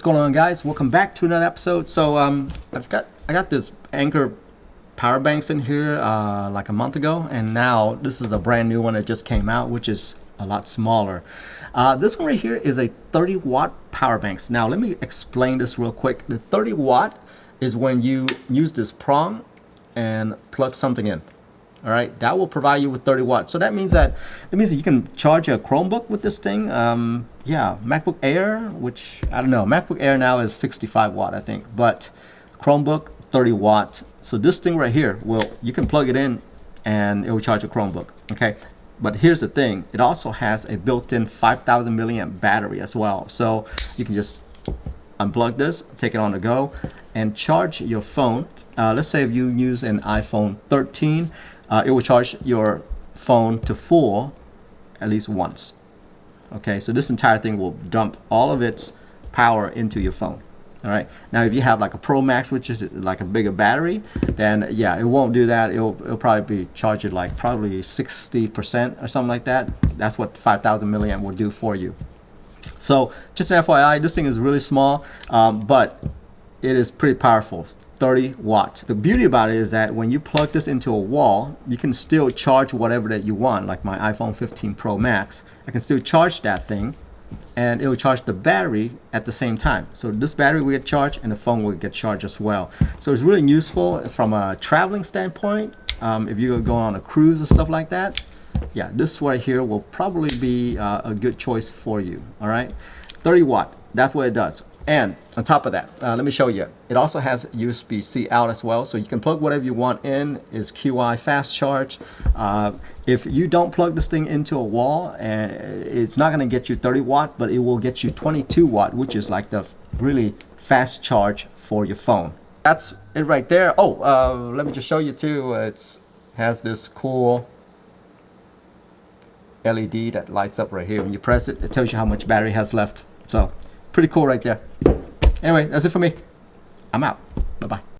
What's going on, guys? Welcome back to another episode. So I got this Anker power banks in here like a month ago, and now this is a brand new one that just came out, which is a lot smaller. This one right here is a 30-watt power banks. Now let me explain this real quick. The 30-watt is when you use this prong and plug something in. All right, that will provide you with 30 watts. So that means that you can charge a Chromebook with this thing. Yeah, MacBook Air, which I don't know, MacBook Air now is 65 watt, I think, but Chromebook 30 watt. So this thing right here, you can plug it in and it will charge a Chromebook. Okay, but here's the thing: it also has a built-in 5,000 milliamp battery as well. So you can just unplug this, take it on the go, and charge your phone. Let's say if you use an iPhone 13. It will charge your phone to full at least once. Okay, so this entire thing will dump all of its power into your phone. All right, now if you have like a Pro Max, which is like a bigger battery, then yeah, it won't do that. It'll probably be charged at like probably 60% or something like that. That's what 5,000 milliamp will do for you. So just an FYI, this thing is really small, but it is pretty powerful. 30 watt. The beauty about it is that when you plug this into a wall, you can still charge whatever that you want. Like my iPhone 15 Pro Max, I can still charge that thing and it will charge the battery at the same time. So this battery will get charged and the phone will get charged as well. So it's really useful from a traveling standpoint. If you're going on a cruise and stuff like that, yeah, this right here will probably be a good choice for you. All right, 30 watt, that's what it does. And on top of that, let me show you. It also has USB-C out as well, so you can plug whatever you want in. It's QI fast charge. If you don't plug this thing into a wall, it's not going to get you 30 watt, but it will get you 22 watt, which is like the really fast charge for your phone. That's it right there. Oh, let me just show you too. It has this cool LED that lights up right here. When you press it, it tells you how much battery has left. So pretty cool right there. Anyway, that's it for me. I'm out. Bye-bye.